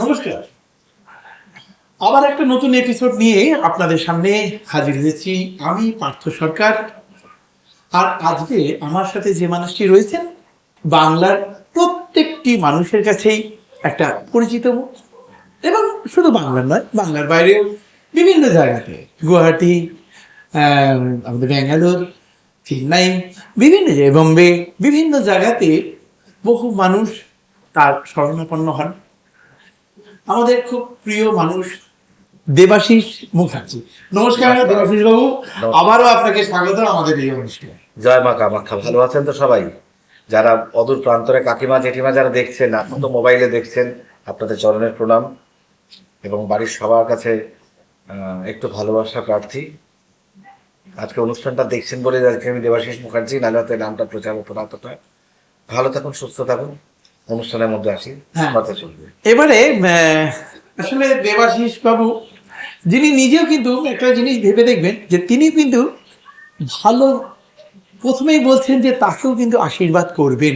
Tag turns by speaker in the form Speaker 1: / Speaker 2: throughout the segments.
Speaker 1: নমস্কার। আবার একটা নতুন এপিসোড নিয়ে আপনাদের সামনে হাজির হয়েছি আমি পার্থ সরকার। আর আজকে আমার সাথে যে মানুষটি রয়েছেন বাংলার প্রত্যেকটি মানুষের কাছেই একটা পরিচিত মুখ, এবং শুধু বাংলার নয়, বাংলার বাইরেও বিভিন্ন জায়গাতে, গুয়াহাটি, আমাদের ব্যাঙ্গালোর, চেন্নাই, বিভিন্ন জায়গায়, বোম্বে, বিভিন্ন জায়গাতে বহু মানুষ তার শরণাপন্ন হন। আমাদের খুব প্রিয় মানুষ দেবাশিস মুখার্জি। নমস্কার দেবাশিস বাবু, আবারও আপনাকে স্বাগত আমাদের এই অনুষ্ঠানে।
Speaker 2: জয় মা কামাখ্যা। ভালো আছেন তো সবাই? যারা অদূর প্রান্তরে কাকিমা জেঠিমা যারা দেখছেন, এখন তো মোবাইলে দেখছেন, আপনাদের চরণের প্রণাম এবং বাড়ির সবার কাছে একটু ভালোবাসা প্রার্থী। আজকে অনুষ্ঠানটা দেখছেন বলে আজকে আমি দেবাশিস মুখার্জি, নাহলে হয়তো নামটা প্রচার হতো না এতটা। ভালো থাকুন, সুস্থ থাকুন, অনুষ্ঠানের মধ্যে আসি, কথা চলবে।
Speaker 1: এবারে আসলে দেবাশিস বাবু যিনি নিজেও কিন্তু একটা জিনিস ভেবে দেখবেন যে তিনি কিন্তু ভালো, প্রথমেই বলছেন যে তাকেও কিন্তু আশীর্বাদ করবেন।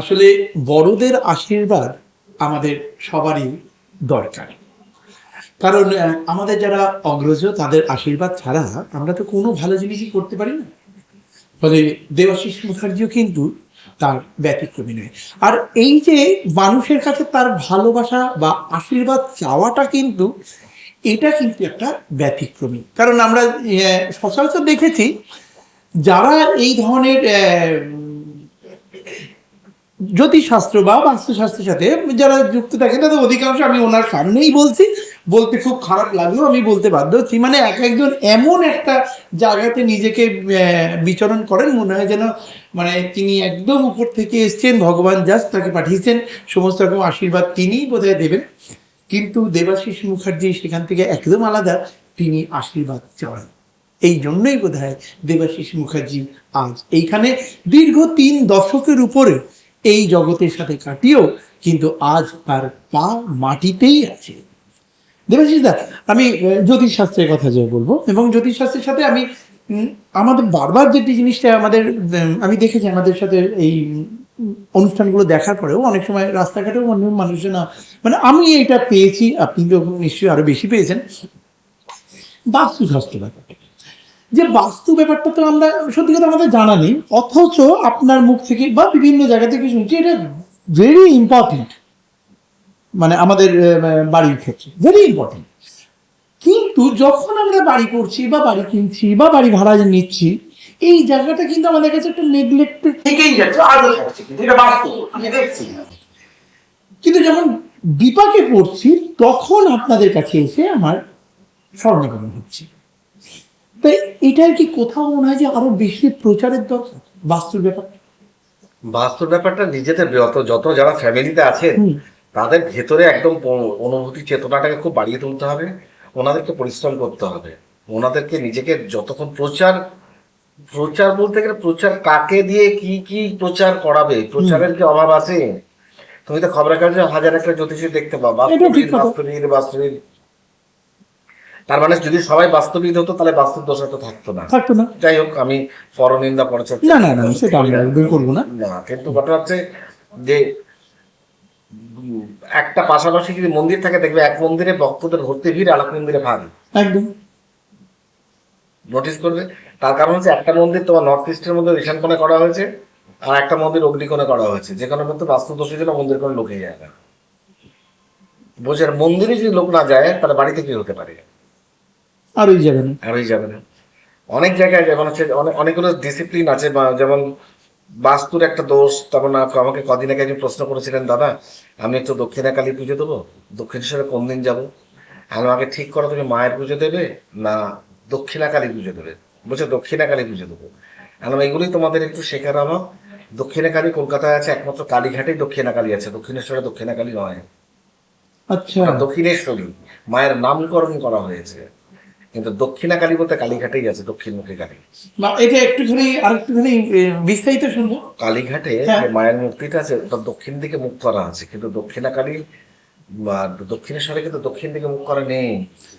Speaker 1: আসলে বড়দের আশীর্বাদ আমাদের সবারই দরকার, কারণ আমাদের যারা অগ্রজ তাদের আশীর্বাদ ছাড়া আমরা তো কোনো ভালো জিনিসই করতে পারি না। ফলে দেবাশিস মুখার্জিও কিন্তু তার ব্যতিক্রমী নয়। আর এই যে মানুষের কাছে তার ভালোবাসা বা আশীর্বাদ চাওয়াটা কিন্তু এটা কিন্তু একটা ব্যতিক্রমী, কারণ আমরা সচরাচর দেখেছি যারা এই ধরনের জ্যোতিষশাস্ত্র বা বাস্তুশাস্ত্রের সাথে যারা যুক্ত থাকে তাদের অধিকাংশ, আমি ওনার সামনেই বলছি, বলতে খুব খারাপ লাগলেও আমি বলতে বাধ্য হচ্ছি, মানে এক একজন এমন একটা জায়গাতে নিজেকে বিচরণ করেন, মনে হয় যেন মানে তিনি একদম উপর থেকে এসছেন, ভগবান জাস্ট তাকে পাঠিয়েছেন, সমস্ত রকম আশীর্বাদ তিনিই বোধহয় দেবেন। কিন্তু দেবাশিস মুখার্জি সেখান থেকে একদম আলাদা, তিনি আশীর্বাদ চান। এই জন্যই বোধহয় দেবাশিস মুখার্জি আজ এইখানে দীর্ঘ 3 দশকের উপরে এই জগতের সাথে কাটিয়েও কিন্তু আজ তার পা মাটিতেই আছে। দেবাশিস দা, আমি জ্যোতিষশাস্ত্রের কথা যে বলবো, এবং জ্যোতিষশাস্ত্রের সাথে আমি আমাদের বারবার যেটি জিনিসটা আমাদের আমি দেখেছি আমাদের সাথে এই অনুষ্ঠানগুলো দেখার পরেও অনেক সময় রাস্তাঘাটেও অন্য মানুষজন, মানে আমি এটা পেয়েছি, আপনি তো নিশ্চয়ই আরো বেশি পেয়েছেন, বাস্তুশাস্ত্র ব্যাপারটা, যে বাস্তু ব্যাপারটা তো আমরা সত্যি কথা আমাদের জানা নেই, অথচ আপনার মুখ থেকে বা বিভিন্ন জায়গা থেকে শুনছি এটা ভেরি ইম্পর্টেন্ট, মানে আমাদের বাড়ির ক্ষেত্রে ভেরি ইম্পর্টেন্ট। কিন্তু যখন আমরা বাড়ি করছি বা বাড়ি কিনছি বা বাড়ি ভাড়া নিচ্ছি, এই জায়গাটা কিন্তু আমাদের কাছে একটা নেগলেক্টেড থেকেই যাচ্ছে, আজও থাকছে, কিন্তু এটা বাস্তব আমি দেখছি। কিন্তু যখন বিপাকে পড়ছি তখন আপনাদের কাছে এসে আমার স্মরণাপন্ন হচ্ছে। তাই এটার কি কোথাও মনে হয় যে আরো বেশি প্রচারের দরকার বাস্তুর ব্যাপারটা?
Speaker 2: বাস্তুর ব্যাপারটা নিজেদের যত যারা ফ্যামিলিতে আছেন তাদের ভেতরে একদম অনুভূতি চেতনাটাকে খুব বাড়িয়ে তুলতে হবে, ওনাদেরকে পরিশ্রম করতে হবে, ওনাদেরকে নিজেকে যতক্ষণ প্রচার বলতে গেলে প্রচার কাকে দিয়ে কি কি প্রচার করাবে, প্রচারের কি অভাব আছে? তুমি তো খবরের কাগজে হাজার একটা জ্যোতিষী দেখতে পাও বাস্তবিক, তার মানে যদি সবাই বাস্তবিক হতো তাহলে বাস্তব দশা তো থাকতো না। যাই হোক, আমি পরনিন্দা পরচর্চা
Speaker 1: না সেটা আমরা করবো না,
Speaker 2: কিন্তু ঘটনা হচ্ছে যে একটা পাশাপাশি যদি মন্দির থাকে দেখবে এক মন্দিরে ভক্তদের ভর্তি ভিড়, আর এক মন্দিরে ভাগ, একদম নোটিস করবে। তার কারণ হচ্ছে একটা মন্দির তোমার নর্থ ইস্টের মধ্যে ঈশান কোণে করা হয়েছে, আর একটা মন্দির অগ্নিকোণে করা হয়েছে, যেখানে মধ্যে বাস্তুদোষের জন্য মন্দির কোনো লোকে যায় না। বোঝার মন্দিরে যদি লোক না যায় তাহলে বাড়িতে কি হতে পারে?
Speaker 1: আরই যাবে না।
Speaker 2: অনেক জায়গায় যেমন হচ্ছে অনেকগুলো ডিসিপ্লিন আছে, যেমন বাস্তুর একটা দোষ। তখন আমাকে কদিন আগে একজন প্রশ্ন করেছিলেন, দাদা আমি একটু দক্ষিণা কালী পুজো দেবো, দক্ষিণেশ্বরে কোন দিন যাবো? আমাকে ঠিক করো, তুমি মায়ের পুজো দেবে না দক্ষিণা কালী পুজো দেবে? বলছে দক্ষিণা কালী পুজো দেবো। এগুলোই তোমাদের একটু শেখার আমার। দক্ষিণা কালী কলকাতায় আছে, একমাত্র কালীঘাটেই দক্ষিণা কালী আছে, দক্ষিণেশ্বরে দক্ষিণা কালী নয়।
Speaker 1: আচ্ছা,
Speaker 2: দক্ষিণেশ্বরী মায়ের নামকরণ করা হয়েছে, কিন্তু দক্ষিণা কালী বলতে কালীঘাটেই আছে, দক্ষিণমুখী কালী।
Speaker 1: এটা আরেকটুখানি বিস্তারিত শুনবো।
Speaker 2: কালীঘাটে মায়ের মূর্তিটা আছে ওটা দক্ষিণ দিকে মুখ করা আছে, কিন্তু দক্ষিণা কালী দক্ষিণেশ্বরে কিন্তু দক্ষিণ দিকে মুখ করা নেই।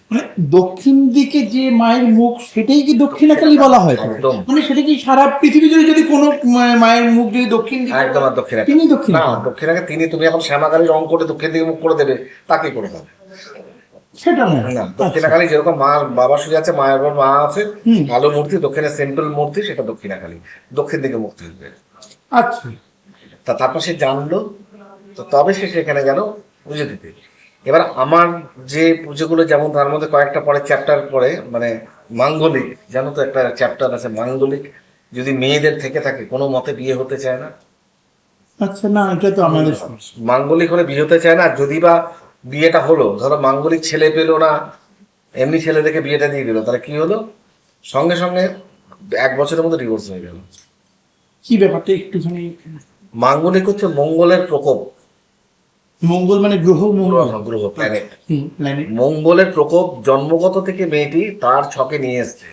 Speaker 1: মানে দক্ষিণ দিকে যে মায়ের মুখ সেটাই কি দক্ষিণাকালী বলা হয়?
Speaker 2: একদম।
Speaker 1: মানে সেটা কি সারা পৃথিবী জুড়ে যদি কোনো মায়ের মুখ যদি দক্ষিণ দিকে,
Speaker 2: একদম। আর দক্ষিণাকালী
Speaker 1: তিনি দক্ষিণ,
Speaker 2: না, দক্ষিণাকালী তিনি, তুমি এখন শ্যামাকালী রং করে দক্ষিণ দিকে মুখ করে দেবে, তাকে করে হবে
Speaker 1: সেটা না।
Speaker 2: না। দক্ষিণাকালী যেরকম মা বাবা শুয়ে আছে, মায়ের উপর মা আছে,
Speaker 1: হুম।
Speaker 2: কালো মূর্তি, দক্ষিণে সিম্পল মূর্তি, সেটা দক্ষিণাকালী, দক্ষিণ দিকে মুখ থাকবে।
Speaker 1: আচ্ছা।
Speaker 2: তা তারপর সে জানলো, তো তবে সে সেখানে গেল পুজো দিতে। এবার আমার যে পুজোগুলো, যেমন তার মধ্যে কয়েকটা পরে চ্যাপ্টার পরে, মানে মাঙ্গলিক, জানো তো একটা চ্যাপ্টার আছে মাঙ্গলিক, যদি মেয়েদের থেকে থাকে কোনো মতে বিয়ে হতে চায় না।
Speaker 1: আচ্ছা, না এটা তো আমাদের সমস্যা।
Speaker 2: মাঙ্গলিক হলে বিয়ে হতে চায় না, যদি বা বিয়েটা হলো, ধরো মাঙ্গলিক ছেলে পেলো না, এমনি ছেলে দেখে বিয়েটা দিয়ে দিল, তাহলে কি হলো, সঙ্গে সঙ্গে 1 বছরের মধ্যে ডিভোর্স হয়ে গেল।
Speaker 1: কি ব্যাপারটা একটুখানি।
Speaker 2: মাঙ্গলিক হচ্ছে মঙ্গলের প্রকোপ।
Speaker 1: মঙ্গল মানে গ্রহ? মঙ্গল
Speaker 2: গ্রহ, প্ল্যানেট।
Speaker 1: প্ল্যানেট।
Speaker 2: মঙ্গলের প্রকোপ জন্মগত থেকে মেয়েটি তার ছকে নিয়ে এসছে।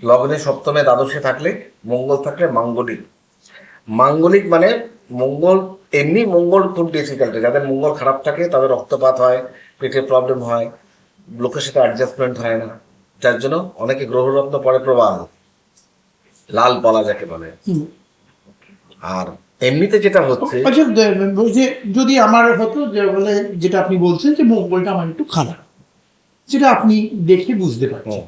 Speaker 2: লগ্নে সপ্তমে দ্বাদশে থাকলে, মঙ্গল থাকলে মাঙ্গলিক। মাঙ্গলিক মানে মঙ্গল, এমনি মঙ্গল খুব ডিফিকাল্ট, যাদের মঙ্গল খারাপ থাকে তাদের রক্তপাত হয়, পেটের প্রবলেম হয়, লোকের সাথে অ্যাডজাস্টমেন্ট হয় না, যার জন্য অনেকে গ্রহরত্ন পরে প্রবাল, লাল পলা যাকে বলে। আর এমনিতে যেটা হচ্ছে,
Speaker 1: আচ্ছা, যে যদি আমার হতো যে বলে, যেটা আপনি বলছেন যে মঙ্গলটা আমার একটু খারাপ, যেটা আপনি দেখে বুঝতে পারছেন,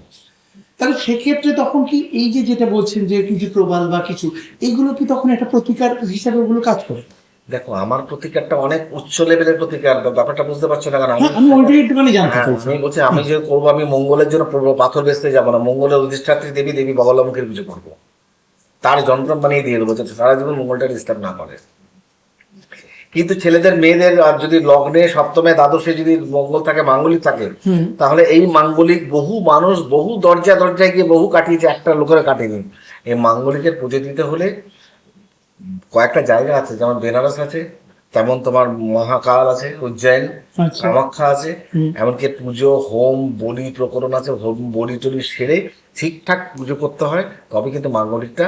Speaker 1: তাহলে সেক্ষেত্রে তখন কি এই যে যেটা বলছেন যে কিছু প্রবাল বা কিছু, এইগুলো কি তখন একটা প্রতিকার হিসাবে ওগুলো কাজ করে?
Speaker 2: দেখো আমার প্রতিকারটা অনেক উচ্চ লেভেলের প্রতিকার, ব্যাপারটা বুঝতে পারছো না? কারণ
Speaker 1: আমি ওইটাই একটুখানি জানতে
Speaker 2: হ্যাঁ,
Speaker 1: চাইছি।
Speaker 2: আমি বলছি, আমি যে করবো, আমি মঙ্গলের জন্য পাথর বেচতে যাবো না, মঙ্গলের অধিষ্ঠাত্রী দেবী দেবী বগলামুখীর পুজো করবো, তার যন্ত্র বানিয়ে দিয়ে দেবো যাতে সারা জীবন মঙ্গলটা ডিস্টার্ব না করে। কিন্তু ছেলেদের মেয়েদের আর যদি লগ্নে সপ্তমে দ্বাদশে যদি মঙ্গল থাকে, মাঙ্গলিক থাকে, তাহলে এই মাঙ্গলিক বহু মানুষ বহু দরজায় গিয়ে বহু কাটিয়েছে, একটা লোকের কাটেনি। এই মাঙ্গলিকের পুজো দিতে হলে কয়েকটা জায়গা আছে, যেমন বেনারস আছে, তেমন তোমার মহাকাল আছে, উজ্জয়ন, কামাখ্যা আছে, এমনকি পুজো হোম বলি প্রকরণ আছে, হোম বলি টলি সেরে ঠিকঠাক পুজো করতে হয়, তবে কিন্তু মাঙ্গলিকটা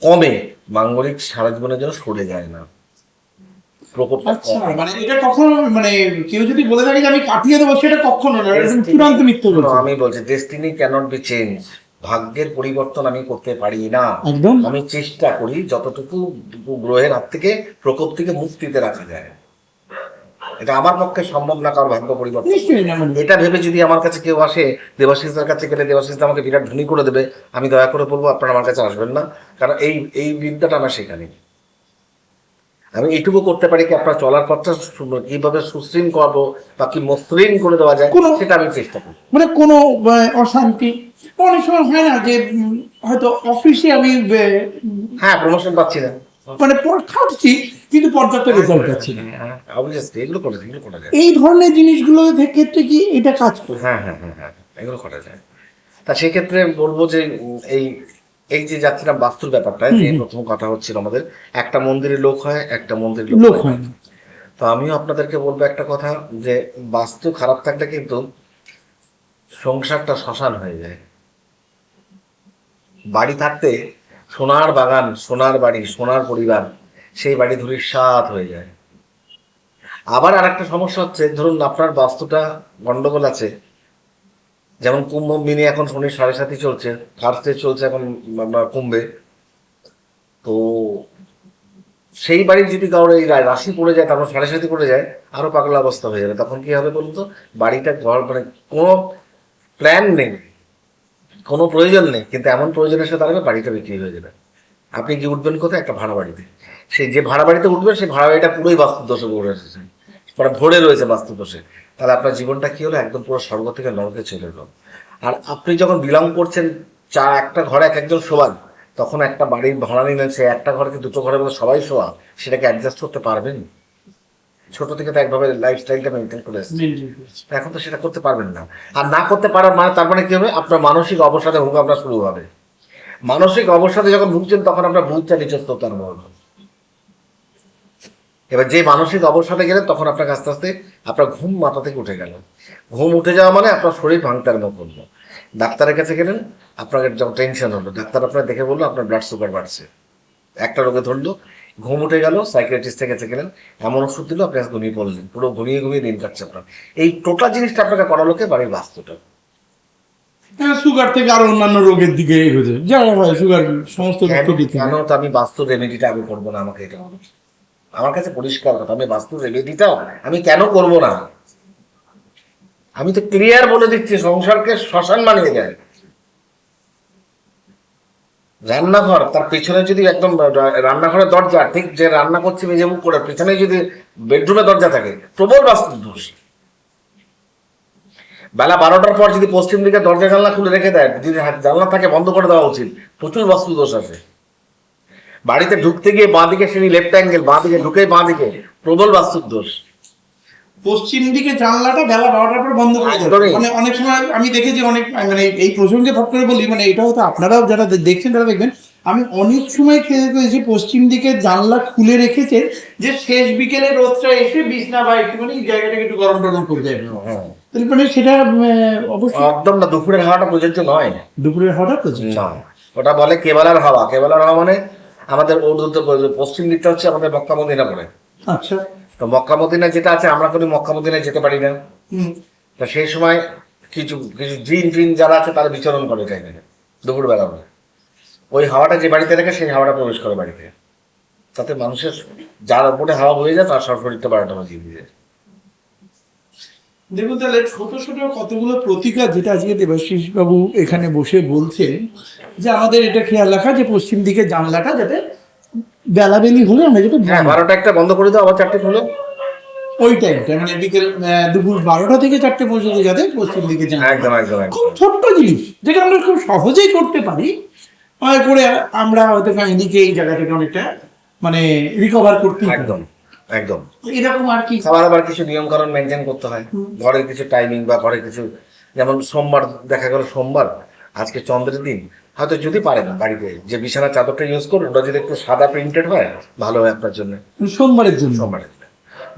Speaker 2: কমে। মাঙ্গলিক সারা জীবনের জন্য সরে যায় না, প্রকোপটা
Speaker 1: আচ্ছা,
Speaker 2: কমে।
Speaker 1: মানে এটা কখনো, মানে কেউ যদি বলে থাকে যে আমি কাটিয়ে দেবো, সেটা কখনো না, চূড়ান্ত মিথ্যে বলছে।
Speaker 2: আমি বলছি ডেস্টিনি ক্যানট বি চেঞ্জ, ভাগ্যের পরিবর্তন আমি করতে পারি না।
Speaker 1: একদম।
Speaker 2: আমি চেষ্টা করি যতটুকু গ্রহের হাত থেকে, প্রকোপ থেকে মুক্তিতে রাখা যায়। এটা আমার পক্ষে সম্ভব না কারো ভাগ্য পরিবর্তন।
Speaker 1: নিশ্চয়ই না, মানে
Speaker 2: এটা ভেবে যদি আমার কাছে কেউ আসে, দেবাশিসদের কাছে গেলে দেবাশিস আমাকে বিরাট ধনী করে দেবে, আমি দয়া করে বলবো আপনারা আমার কাছে আসবেন না, কারণ এই বিদ্যাটা আমার শেখানি। আমি এইটুকু করতে পারি কি, আপনার চলার পথটা কিভাবে সুশৃঙ্খল করবো বা কি মসৃণ করে দেওয়া যায়, সেটা আমি চেষ্টা করি।
Speaker 1: মানে কোনো অশান্তি অনেক সময় হয় না যে হয়তো অফিসে আমি
Speaker 2: হ্যাঁ, প্রমোশন পাচ্ছি না,
Speaker 1: মানে খাচ্ছি কিন্তু পর্যাপ্ত রেজাল্ট পাচ্ছি না,
Speaker 2: এগুলো করা যায়।
Speaker 1: এই ধরনের জিনিসগুলো ক্ষেত্রে কি এটা কাজ করে?
Speaker 2: হ্যাঁ, এগুলো করা যায়। তা সেক্ষেত্রে বলবো যে এই এই যে যাচ্ছিলাম বাস্তুর ব্যাপারটা, যে প্রথম কথা হচ্ছিল আমাদের, একটা মন্দিরে লোক হয়, একটা মন্দিরে লোক হয় না। তো আমিও আপনাদেরকে বলবো একটা কথা, যে বাস্তু খারাপ থাকলে কিন্তু সংসারটা শ্মশান হয়ে যায়। বাড়ি থাকতে সোনার বাগান, সোনার বাড়ি, সোনার পরিবার, সেই বাড়ি ধূলিসাৎ হয়ে যায়। আবার আরেকটা সমস্যা হচ্ছে, ধরুন আপনার বাস্তুটা গন্ডগোল আছে, যেমন কুম্ভ মিনে এখন শনি 7.5 চলছে, ফার্স্টে চলছে এখন কুম্ভে, তো সেই বাড়ির যদি কারোর এই রাশি পড়ে যায়, তারপর 7.5 পড়ে যায়, আরো পাগলা অবস্থা হয়ে যাবে। তখন কি হবে বলুন তো, বাড়িটা ঘর মানে কোনো প্ল্যান নেই, কোনো প্রয়োজন নেই, কিন্তু এমন প্রয়োজনের সাথে দাঁড়াবে বাড়িটা বিক্রি হয়ে যাবে। আপনি কি উঠবেন কোথায়? একটা ভাড়া বাড়িতে। সেই যে ভাড়া বাড়িতে উঠবেন, সেই ভাড়া বাড়িটা পুরোই বাস্তুদোষে ভরে এসেছে, ভরে রয়েছে বাস্তুদোষে। তাহলে আপনার জীবনটা কি হলো, একদম পুরো স্বর্গ থেকে নরকে চলে গেল। আর আপনি যখন বিলং করছেন, একটা ঘরে একজন শোয়ান, তখন একটা বাড়ির ভাড়া নিলেন, সে একটা ঘরে কি দুটো ঘরের মধ্যে সবাই শোয়া, সেটাকে অ্যাডজাস্ট করতে পারবেন? ছোট থেকে তো একভাবে লাইফস্টাইলটা মেনটেন করে এসেছে, এখন তো সেটা করতে পারবেন না। আর না করতে পারার মানে, তার মানে কি হবে, আপনার মানসিক অবসাদে ভোগান্তি শুরু হবে। মানসিক অবসাদে যখন ভুগছেন, তখন আপনার ভূতটা নিচস্ততার মূল। এবার যে মানসিক অবসাদে গেলেন, তখন আপনাকে আস্তে আস্তে আপনার ঘুম মাথা থেকে উঠে গেল। ঘুম উঠে যাওয়া মানে আপনার শরীর ভাঙতে আরম্ভ করলো। ডাক্তারের কাছে গেলেন, আপনাকে যখন টেনশন হলো, ডাক্তার আপনার দেখে বললো আপনার ব্লাড সুগার বাড়ছে, একটা রোগে ধরলো, ঘুম উঠে গেল, সাইকিয়াট্রিস্ট থেকে গেলেন, এমন ওষুধ দিল, আপনি ঘুমিয়ে পড়লেন, পুরো ঘুমিয়ে ঘুমিয়ে দিন কাটছে আপনার। এই টোটাল জিনিসটা আপনাকে করালো কে? বাড়ির বাস্তুটা।
Speaker 1: সুগার থেকে আরো অন্যান্য রোগের দিকে এগোতে যারা হয় সুগার সমস্ত রোগকে দিতে
Speaker 2: কেন তো আমি বাস্তু রেমেডিটা আমি করবো না? আমাকে এটা বলো। আমার কাছে পরিষ্কার কথা, আমি বাস্তু রেমেডিটা আমি কেন করবো না? আমি তো ক্লিয়ার বলে দিচ্ছি, সংসারকে শ্মশান বানিয়ে দেয়। রান্নাঘর, তার পেছনে যদি একদম রান্নাঘরের দরজা, ঠিক যে রান্না করছি মেঝে মুখ করে, পেছনে যদি বেডরুমে দরজা থাকে, প্রবল বাস্তু দোষ। বেলা 12টার পর যদি পশ্চিম দিকে দরজা জানলা খুলে রেখে দেয়, যদি জানলা থাকে বন্ধ করে দেওয়া উচিত। প্রচুর বাস্তু দোষ আছে। বাড়িতে ঢুকতে গিয়ে বাঁ দিকে সিঁড়ি লেফট অ্যাঙ্গেল, বাঁ দিকে ঢুকে বাঁ দিকে, প্রবল বাস্তুর দোষ।
Speaker 1: পশ্চিম দিকে জানলাটা বেলা 12টার পর বন্ধ করে দেয়।
Speaker 2: একদমই।
Speaker 1: মানে অনেক সময় আমি দেখেছি, অনেক মানে এই প্রসঙ্গে ফট করে বলি, মানে এটা হয়তো আপনারাও যারা দেখছেন তারা দেখবেন, আমি অনেক সময় খেয়ে করেছি পশ্চিম দিকে জানলা খুলে রেখেছে, যে শেষ বিকেলে রোদটা এসে বিছনা বা একটুখানি জায়গাটাকে একটু গরম টরম করে দেয়। তাহলে মানে সেটা অবশ্যই
Speaker 2: একদম না, দুপুরের হাওয়াটা প্রযোজ্য নয়।
Speaker 1: দুপুরের হঠাৎ হচ্ছে।
Speaker 2: না, ওটা বলে কেবালার হাওয়া। কেবালার হাওয়া মানে আমাদের উর্দুতে পশ্চিম দিকটা হচ্ছে আমাদের মক্কা মদিনা পড়ে।
Speaker 1: আচ্ছা।
Speaker 2: তো মক্কা মদিনা যেটা আছে, আমরা কোনো মক্কা মদিনায় যেতে পারি না। তো সেই সময় কিছু কিছু জিন টিন যারা আছে তারা বিচরণ করে টাইমে, দুপুরবেলা করে। ওই হাওয়াটা যে বাড়িতে রেখে সেই হাওয়াটা প্রবেশ করে বাড়িতে, তাতে মানুষের যার উপরে হাওয়া বয়ে যায় তার সব শরীরটা 12টা বাজিয়ে দিয়ে যায়।
Speaker 1: দেখুন তাহলে ছোট ছোট কতগুলো প্রতিকার যেটা আজকে দেবাশিস বাবু এখানে বসে বলছেন, যে আমাদের এটা খেয়াল রাখা যে পশ্চিম দিকে জানলাটা যাতে বেলাবেলি হলে আমরা যেটা
Speaker 2: হ্যাঁ, 12টা একটা বন্ধ করে দাও, আবার 4টে খোলো।
Speaker 1: ওই টাইমটা মানে বিকেল দুপুর 12টা থেকে 4টে পর্যন্ত যাতে পশ্চিম দিকে জানলা।
Speaker 2: একদম একদম
Speaker 1: খুব
Speaker 2: একদম
Speaker 1: ছোট্ট জিনিস যেটা আমরা খুব সহজেই করতে পারি, করে আমরা হয়তো ফ্যামিলিকে এই জায়গা থেকে অনেকটা মানে রিকভার করতে
Speaker 2: একদম একদম।
Speaker 1: এরকম আর কি।
Speaker 2: খাবার আবার কিছু নিয়ম কানুন মেনটেন করতে হয়, ঘরের কিছু টাইমিং বা ঘরের কিছু, যেমন সোমবার দেখা গেল সোমবার আজকে চন্দ্রের দিন, হয়তো যদি পারেন বাড়িতে যে বিছানার চাদরটা ইউজ করুন, ওটা যদি একটু সাদা প্রিন্টেড হয় ভালো হয় আপনার জন্য।
Speaker 1: সোমবারের জন্য
Speaker 2: সোমবারের দিন।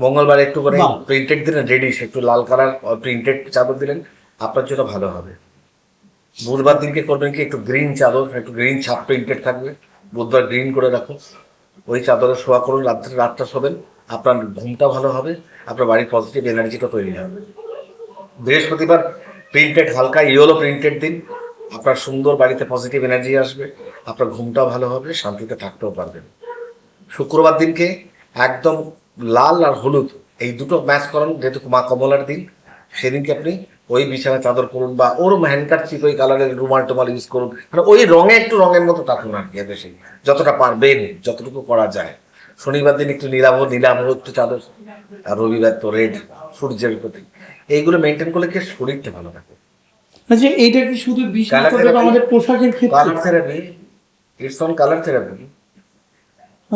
Speaker 2: মঙ্গলবারে একটু করে
Speaker 1: বাহ।
Speaker 2: প্রিন্টেড দিলেন, রেডিশ একটু লাল কালার প্রিন্টেড চাদর দিলেন, আপনার জন্য ভালো হবে। বুধবার দিনকে করবেন কি, একটু গ্রিন চাদর, একটু গ্রিন ছাপ প্রিন্টেড থাকবে, বুধবার গ্রিন করে রাখুন, ওই চাদরে শোয়া করুন, রাতটা শোবেন, আপনার ঘুমটা ভালো হবে, আপনার বাড়ির পজিটিভ এনার্জিটা তৈরি হবে। বৃহস্পতিবার প্রিন্টেড হালকা ইয়েলো প্রিন্টেড দিন, আপনার সুন্দর বাড়িতে পজিটিভ এনার্জি আসবে, আপনার ঘুমটাও ভালো হবে, শান্তিতে থাকতেও পারবেন। শুক্রবার দিনকে একদম লাল আর হলুদ এই দুটো ম্যাচ করান, যেহেতু মা কমলার দিন, সেদিনকে আপনি ওই বিছানা চাদর করুন, বা ওরম হ্যান্ডকারচিপ ওই কালারের রুমাল টুমাল ইউজ করুন, মানে ওই রঙে একটু রঙের মতো থাকুন আর কি, বেশি যতটা পারবেন, যতটুকু করা যায়। শনিবার দিন একটু নীলাভ একটু চাদর, আর রবিবার তো রেড, সূর্যের প্রতি। এইগুলো মেনটেন করলে কি শরীরটা ভালো থাকে।
Speaker 1: আচ্ছা, এইটা কি শুধু বিছানা
Speaker 2: Colour
Speaker 1: চাদর বা
Speaker 2: therapy?
Speaker 1: আমাদের পোশাকের ক্ষেত্রে?
Speaker 2: Colour therapy, it's on colour therapy.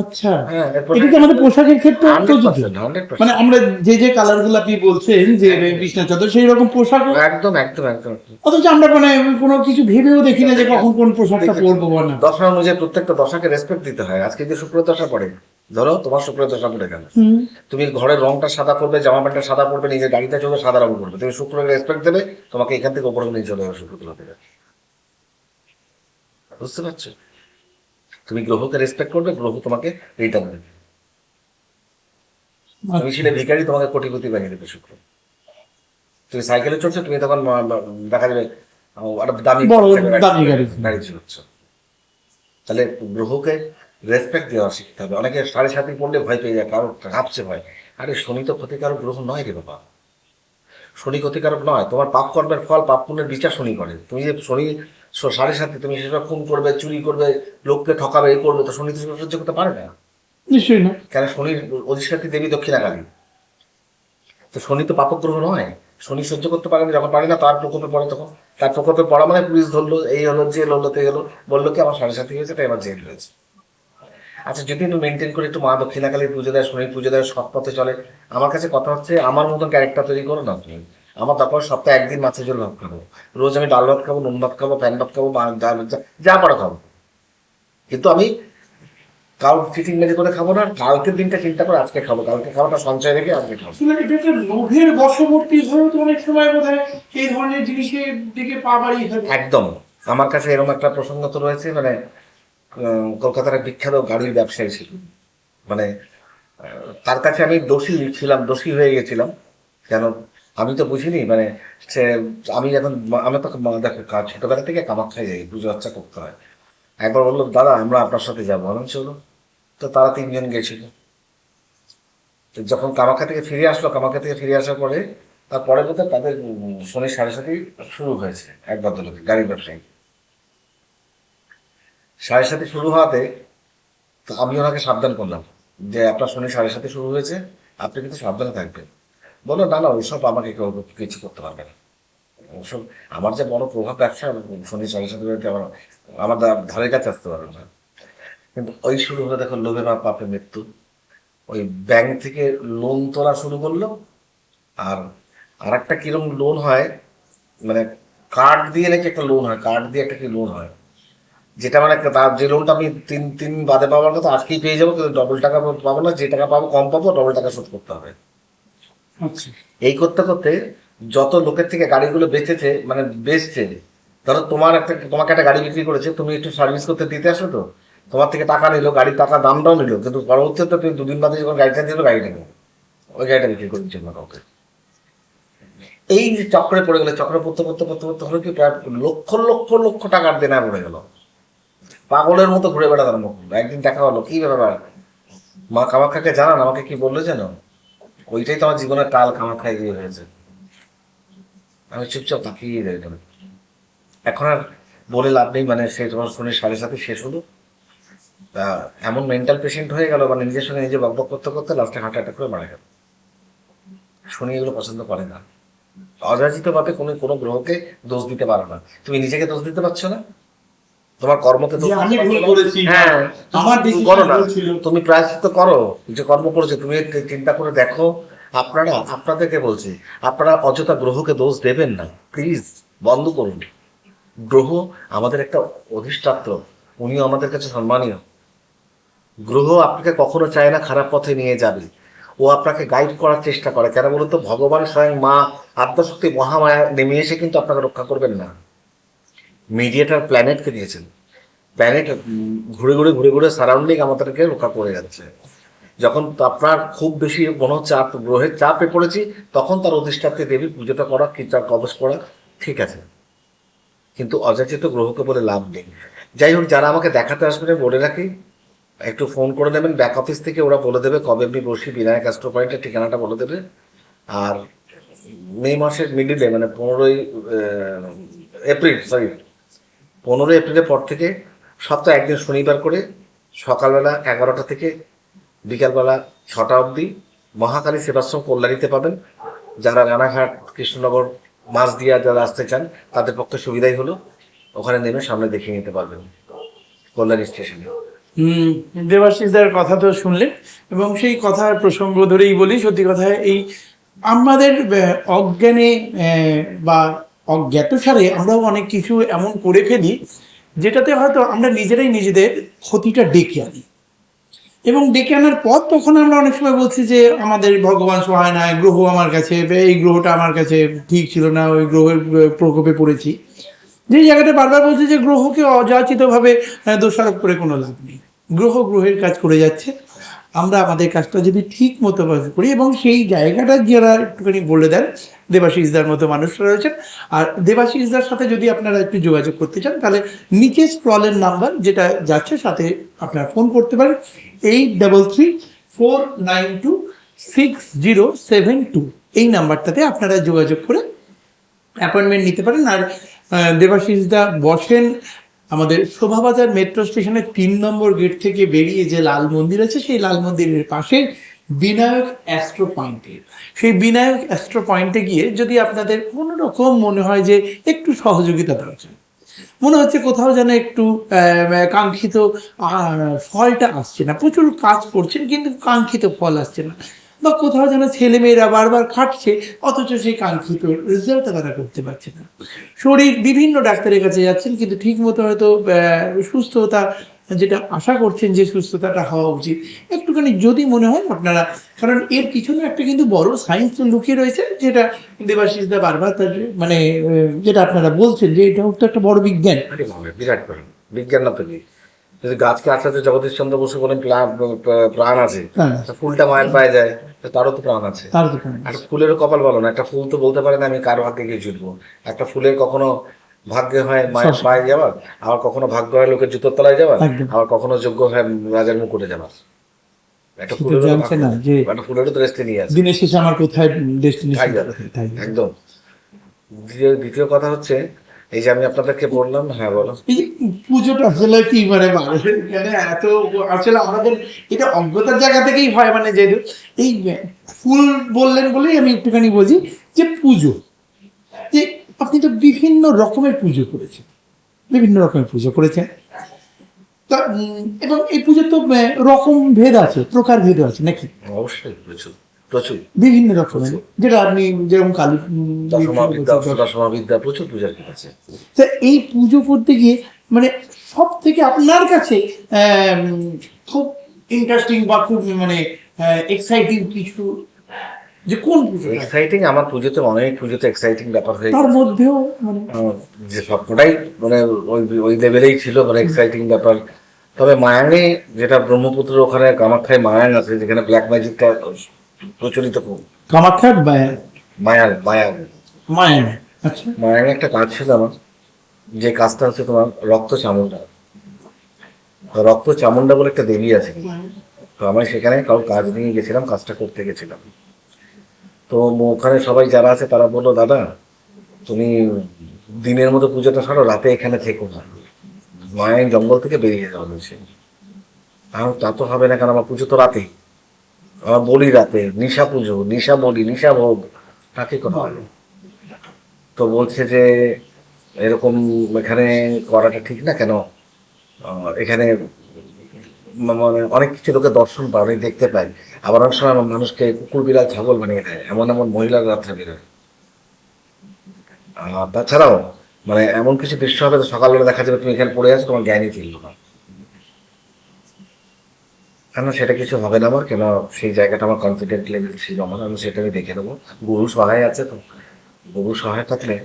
Speaker 1: আচ্ছা,
Speaker 2: হ্যাঁ,
Speaker 1: এটা কি আমাদের পোশাকের ক্ষেত্রে
Speaker 2: 100%, 100%।
Speaker 1: মানে আমরা যে যে কালার গুলো আপনি বলছেন যে বিছানা চাদর, সেই রকম পোশাক,
Speaker 2: একদম একদম একদম।
Speaker 1: অথচ আমরা মানে কোনো কিছু ভেবেও দেখি না যে কখন কোন পোশাকটা পরবো বা না।
Speaker 2: দশা অনুযায়ী প্রত্যেকটা দশাকে রেসপেক্ট দিতে হয়। আজকে যে শুক্র দশা পড়ে, ধরো তোমার শুক্র দশা পড়ে গেল, তুমি ঘরের রংটা সাদা করবে, জামা প্যান্টটা সাদা পরবে, নিজের গাড়িটা চলবে সাদা রঙ করবে, তুমি শুক্রকে রেসপেক্ট দেবে, তোমাকে এখান থেকে ওপরে নিয়ে চলে যাবে শুক্র দেবে। বুঝতে পারছো? তুমি গ্রহকে রেসপেক্ট করবে, গ্রহ তোমাকে রিটার্ন দেবে। তুমি ছিলে ভিখারি, তোমাকে কোটিপতি বানিয়ে দেবে শুক্র। তুমি সাইকেলে চড়ছো, তুমি তখন দেখা যাবে একটা দামি
Speaker 1: বড় দামি গাড়ি।
Speaker 2: গাড়ি চড়ছো। তাহলে গ্রহকে রেসপেক্ট দেওয়া শিখতে হবে। অনেকে 7.5 পড়লে ভয় পেয়ে যায়, কারো কাঁপছে ভয়। আরে শনি তো ক্ষতিকারক গ্রহ নয় রে বাবা, শনি ক্ষতিকারক নয়। তোমার পাপ কর্মের ফল, পাপ পুণ্যের বিচার শনি করে। তুমি যে শনি 7.5, তুমি সেসব খুন করবে, চুরি করবে, লোককে ঠকাবে, এই করবে, তো শনি তো সহ্য করতে পারে না।
Speaker 1: নিশ্চয়ই না।
Speaker 2: কেন, শনির অধিষ্ঠাত্রী দেবী দক্ষিণাকালী, তো শনি তো পাপগ্রহ নয়। শনি সহ্য করতে পারে না, যখন পারে না তার প্রকোপে পড়ে, তখন তার প্রকোপে পড়া মানে পুলিশ ধরলো, এই হলো, জেল হলো, তে গেলো, বললো কি আমার 7.5 হয়েছে, তাই আমার জেল হয়েছে। আচ্ছা, যদি একটু মেনটেন করে একটু মা দক্ষিণাকালীর পুজো দেয়, শনির পুজো দেয়, সৎ পথে চলে, আমার কাছে কথা হচ্ছে আমার মতন ক্যারেক্টার তৈরি করো না তুমি। আমার তারপর সপ্তাহে একদিন মাছের ঝোল ভাত খাবো, রোজ আমি ডাল ভাত খাবো, নুন ভাত খাবো, প্যান ভাত খাবো, যা পারো খাবো, কিন্তু আমি কাউ চিটিং মেজে করে খাবো না। কালকের দিনটা চিন্তা করে আজকে খাবো, কালকে খাওয়াটা সঞ্চয় রেখে আজকে খাবো।
Speaker 1: আসলে এটা একটা লোভের বশবর্তী হয়েও তো অনেক সময় বোধহয় এই ধরনের জিনিসের দিকে পা বাড়িয়ে ফেলে।
Speaker 2: একদম। আমার কাছে এরকম একটা প্রসঙ্গ তো রয়েছে, মানে কলকাতার এক বিখ্যাত গাড়ির ব্যবসায়ী ছিল, মানে তার কাছে আমি দোষী ছিলাম, দোষী হয়ে গেছিলাম। কেন আমি তো বুঝিনি, মানে সে আমি এখন আমি তো দেখো ছোটবেলা থেকে কামাখ্যায় যাই, পুজো আর্চা করতে হয়। একবার বললো দাদা আমরা আপনার সাথে যাবো, আমি চলো। তো তারা 3 জন গেছিল। তো যখন কামাখ্যা থেকে ফিরে আসলো, কামাখ্যা থেকে ফিরে আসার পরে তারপরে বোধহয় তাদের শনি 7:30 শুরু হয়েছে, এক ভদ্রলোকের গাড়ি ব্যবসায়ী 7:30 শুরু হওয়াতে তো আমি ওনাকে সাবধান করলাম যে আপনার শনি 7:30 শুরু হয়েছে, আপনি কিন্তু সাবধানে থাকবেন। বললো না না ওইসব আমাকে কেউ কিছু করতে পারবে না, ওসব আমার যে বড় প্রভাব ব্যবসা, শনি 7:30 আমার আমার ধারে কাছে আসতে পারবে না। কিন্তু ওই শুরু হলো দেখো লোভে পাপে মৃত্যু। ওই ব্যাংক থেকে লোন তোলা শুরু করলো। আর আর একটা কিরকম লোন হয়, মানে কার্ড দিয়ে নাকি একটা লোন হয়, কার্ড দিয়ে একটা কি লোন হয়, যেটা মানে তার যে লোনটা আমি তিন তিন বাদে পাওয়ার কথা আজকেই পেয়ে যাবো, কিন্তু ডবল টাকা পাবো না, যে টাকা পাবো কম পাবো, ডবল টাকা শোধ করতে হবে।
Speaker 1: আচ্ছা।
Speaker 2: এই করতে করতে যত লোকের থেকে গাড়িগুলো বেচেছে, মানে বেচছে, ধরো তোমাকে একটা গাড়ি বিক্রি করেছে, তুমি একটু সার্ভিস করতে দিতে আসো, তো তোমার থেকে টাকা নিলো, গাড়ির টাকা দামটাও নিলো, কিন্তু পরবর্তীতে তুমি 2 দিন বাদে যখন গাড়িটা দিলো, গাড়িটা নিলো, ওই গাড়িটা বিক্রি করে দিচ্ছে না কাউকে। এই যে চক্রে পড়ে গেলে, চক্রে পড়তে পড়তে পড়তে পড়তে হলো কি প্রায় লক্ষ লক্ষ লক্ষ টাকার দেনা পড়ে গেল। পাগলের মতো ঘুরে বেড়াতে আরম্ভ করলো। একদিন দেখা হলো, কি ব্যাপার মা কামাখ্যাকে জানান, আমাকে কি বললো যেন, ওইটাই তো আমার জীবনের কাল, কামাখ্যায় গিয়ে হয়েছে। আমি চুপচাপ তাকিয়ে রইলাম। এখন আর বলে লাভ নেই, মানে সে তোমার শনি 7:30 শেষ হলো। তা এমন মেন্টাল পেশেন্ট হয়ে গেল, মানে নিজের সঙ্গে নিজে বকবক করতে করতে লাস্টে হার্ট অ্যাটাক করে মারা গেল। শনি এগুলো পছন্দ করে না। অযাচিত ভাবে কোনো গ্রহকে দোষ দিতে পারো না। তুমি নিজেকে দোষ দিতে পারছো না, তোমার কর্মকে দোষ
Speaker 1: যে আমি
Speaker 2: দিতে
Speaker 1: ভুল
Speaker 2: পারছো না।
Speaker 1: করেছি,
Speaker 2: হ্যাঁ,
Speaker 1: আমার
Speaker 2: তুমি
Speaker 1: decision
Speaker 2: করো না,
Speaker 1: ভুল ছিল।
Speaker 2: তুমি প্রায়শ্চিত্ত করো যে কর্ম করেছো। তুমি একটু চিন্তা করে দেখো, আপনাদেরকে বলছি, আপনারা অযথা গ্রহকে দোষ দেবেন না, প্লিজ বন্ধ করুন। গ্রহ আমাদের একটা অধিষ্ঠাত্র, উনিও আমাদের কাছে সম্মানীয়। গ্রহ আপনাকে কখনো চায় না খারাপ পথে নিয়ে যাবে, ও আপনাকে গাইড করার চেষ্টা করে। কেন বলুন তো, ভগবান স্বয়ং মা আদ্যশক্তি মহামায়া নেমে এসে কিন্তু আপনাকে রক্ষা করবেন না। মিডিয়েটার প্ল্যানেটকে দিয়েছেন, প্ল্যানেট ঘুরে ঘুরে ঘুরে ঘুরে সারাউন্ডিং আমাদেরকে রক্ষা করে যাচ্ছে। যখন আপনার খুব বেশি মনে হচ্ছে গ্রহের চাপে পড়েছি, তখন তার অধিষ্ঠাত্রী দেবীর পুজোটা করা, কি তার কবচ করা ঠিক আছে, কিন্তু অযাচিত গ্রহকে বলে লাভ নেই। যাই হোক, যারা আমাকে দেখাতে আসবেন বলে রাখি, একটু ফোন করে নেবেন ব্যাক অফিস থেকে, ওরা বলে দেবে কবে আপনি বসি, বিনায়ক অ্যাস্ট্রো পয়েন্টের ঠিকানাটা বলে দেবে। আর মে মাসের মিডিলে, মানে 15 এপ্রিলের পর থেকে সপ্তাহে একদিন শনিবার করে সকালবেলা 11টা থেকে বিকালবেলা 6টা অবধি মহাকালী সেবাশ্রম কল্যাণীতে পাবেন। যারা রানাঘাট, কৃষ্ণনগর, মাঝদিয়া যারা আসতে চান, তাদের পক্ষে সুবিধাই হলো ওখানে নেমে সামনে দেখিয়ে নিতে পারবেন কল্যাণী স্টেশনে।
Speaker 1: দেবাশিসদার কথা তো শুনলেন, এবং সেই কথার প্রসঙ্গ ধরেই বলি, সত্যি কথা এই আমাদের অজ্ঞানে বা অজ্ঞাতসারে আমরাও অনেক কিছু এমন করে ফেলি যেটাতে হয়তো আমরা নিজেরাই নিজেদের ক্ষতিটা ডেকে আনি, এবং ডেকে আনার পর তখন আমরা অনেক সময় বলছি যে আমাদের ভগবান সহায় নয়, গ্রহ আমার কাছে, এই গ্রহটা আমার কাছে ঠিক ছিল না, ওই গ্রহের প্রকোপে পড়েছি। যে জায়গাটা বারবার বলছি যে গ্রহকে অযাচিতভাবে দোষারোপ করে কোনো লাভ নেই। গ্রহ গ্রহের কাজ করে যাচ্ছে, আমরা আমাদের কাজটা যদি ঠিক মতো করি, এবং সেই জায়গাটা যারা একটুখানি বলে দেন, দেবাশিসদার মতো মানুষরা রয়েছেন। আর দেবাশিসদার সাথে যদি আপনারা একটু যোগাযোগ করতে চান, তাহলে নিচে স্ক্রলের নাম্বার যেটা যাচ্ছে সাথে আপনারা ফোন করতে পারেন, 8334926072, এই নাম্বারটাতে আপনারা যোগাযোগ করে অ্যাপয়েন্টমেন্ট নিতে পারেন। আর দেবাশিসদা বসেন আমাদের শোভাবাজার মেট্রো স্টেশনের 3 নম্বর গেট থেকে বেরিয়ে যে লাল মন্দির আছে, সেই লাল মন্দিরের পাশে বিনায়ক অ্যাস্ট্রো পয়েন্টে। সেই বিনায়ক অ্যাস্ট্রো পয়েন্টে গিয়ে যদি আপনাদের কোনো রকম মনে হয় যে একটু সহযোগিতা দরকার, মনে হচ্ছে কোথাও যেন একটু কাঙ্ক্ষিত ফলটা আসছে না, প্রচুর কাজ করছেন কিন্তু কাঙ্ক্ষিত ফল আসছে না, বা কোথাও যেন ছেলেমেয়েরা বারবার খাটছে অথচ সেই কাঙ্ক্ষিত রেজাল্টটা তারা করতে পারছে না, শরীর বিভিন্ন ডাক্তারের কাছে যাচ্ছেন কিন্তু ঠিক মতো হয়তো সুস্থতা যেটা আশা করছেন যে সুস্থতাটা হওয়া উচিত, একটুখানি যদি মনে হয় আপনারা, কারণ এর পিছনে একটা কিন্তু বড় সায়েন্স লুকিয়ে রয়েছে, যেটা দেবাশিসদা বারবার তার মানে যেটা আপনারা বলছেন যে এটা হচ্ছে একটা বড় বিজ্ঞান।
Speaker 2: বিরাট বিজ্ঞান না তো কি, যদি গাছকে আস্তে আস্তে জগদীশ চন্দ্র বসু বলেন প্রাণ আছে,
Speaker 1: হ্যাঁ,
Speaker 2: তা ফুলটা মায়ের পায়ে যায়, তো তারও তো প্রাণ আছে।
Speaker 1: তার তো কোনো-
Speaker 2: একটা ফুলেরও কপাল বলো না, একটা ফুল তো বলতে পারে না আমি কার ভাগ্যে গিয়ে জুটবো। একটা ফুলের কখনো ভাগ্যে হয় মায়ের
Speaker 1: সব-
Speaker 2: পায়ে যাওয়ার, আবার কখনো ভাগ্য হয় লোকের জুতোর তলায় যাওয়ার,
Speaker 1: একদম।
Speaker 2: আবার কখনো যোগ্য হয় রাজার মুকুটে যাওয়ার। একটা
Speaker 1: সে তো
Speaker 2: ফুলেরও তো
Speaker 1: জানছে
Speaker 2: ভাগ্য,
Speaker 1: না যে
Speaker 2: একটা ফুলেরও তো রেস্টে নিয়ে আছে।
Speaker 1: দিনের শেষে আমার কোথায় ডেস্টিনেশন
Speaker 2: টাইগার,
Speaker 1: কোথায় তাই
Speaker 2: একদম। দ্বিতীয় কথা হচ্ছে, এই যে আমি আপনাদেরকে বললাম, হ্যাঁ বলো।
Speaker 1: এই যে পুজোটা আসলে কি মানে মানুষের এখানে এত আসলে আমাদের এটা অজ্ঞতার জায়গা থেকেই হয় মানে যেহেতু এই ফুল বললেন বলেই আমি একটুখানি বলছি যে পুজো যে আপনি তো বিভিন্ন রকমের পুজো করেছেন, বিভিন্ন রকমের পুজো করেছেন তা এবং এই পুজোর তো রকম ভেদ আছে, প্রকার ভেদ আছে নাকি
Speaker 2: অবশ্যই প্রচুর প্রচুর।
Speaker 1: বিভিন্ন রকমের, যেটা আপনি যেরকম কালী
Speaker 2: দশমা বিদ্যা, দশমা বিদ্যা, প্রচুর পূজার কি আছে।
Speaker 1: তা এই পুজো করতে গিয়ে মানে সব থেকে আপনার কাছে খুব ইন্টারেস্টিং বা খুব মানে এক্সাইটিং কিছু যে কোন পুজো
Speaker 2: এক্সাইটিং, আমার পুজোতে অনেক পুজোতে এক্সাইটিং ব্যাপার হয়ে
Speaker 1: তার
Speaker 2: গেছে।
Speaker 1: মধ্যেও মানে
Speaker 2: যে সবকটাই মানে ওই ওই লেভেলেই ছিল, মানে এক্সাইটিং ব্যাপার। তবে মায়ানে, যেটা ব্রহ্মপুত্র ওখানে কামাখ্যায় মায়ান আছে, যেখানে ব্ল্যাক ম্যাজিকটা প্রচলিত খুব।
Speaker 1: কামাখ্যার
Speaker 2: মায়ান মায়ান
Speaker 1: মায়ের আচ্ছা
Speaker 2: মায়ানে একটা কাজ ছিল আমার, যে কাজটা হচ্ছে তোমার রক্ত চামুন্ডা। রক্ত চামুন্ডা বলে একটা দেবী আছে, তো আমি সেখানে কারো কাজ নিয়ে গেছিলাম, কাজটা করতে গেছিলাম। তো ওখানে সবাই যারা আছে তারা বললো, দাদা তুমি দিনের মতো পুজোটা সারো, রাতে এখানে থেকো না, মায়ের জঙ্গল থেকে বেরিয়ে যাওয়া হয়েছে। আর তা তো হবে না, কারণ আমার পুজো তো রাতেই, আমার বলি রাতে, নিশা পুজো, নিশা বলি, নিশা ভোগ, তাকে করা হবে। তো বলছে যে এরকম এখানে করাটা ঠিক না, কেন এখানে মানে অনেক কিছু লোকে দর্শন পায়, অনেক দেখতে পায়, আবার অনেক সময় আমার মানুষকে কুকুর বিড়াল ছাগল বানিয়ে দেয়, এমন এমন মহিলার রাত্রে বেরোয়। আর তাছাড়াও মানে এমন কিছু দৃশ্য হবে, তো সকালবেলা দেখা যাবে তুমি এখানে পড়ে আছো, তোমার জ্ঞানই ফিরল না। কেন সেটা কিছু হবে না আমার, কেন সেই জায়গাটা আমার কনফিডেন্ট লেভেল ছিল আমার, আমি সেটা আমি দেখে নেবো। গুরু সহায় আছে তো, গুরু সহায় থাকলে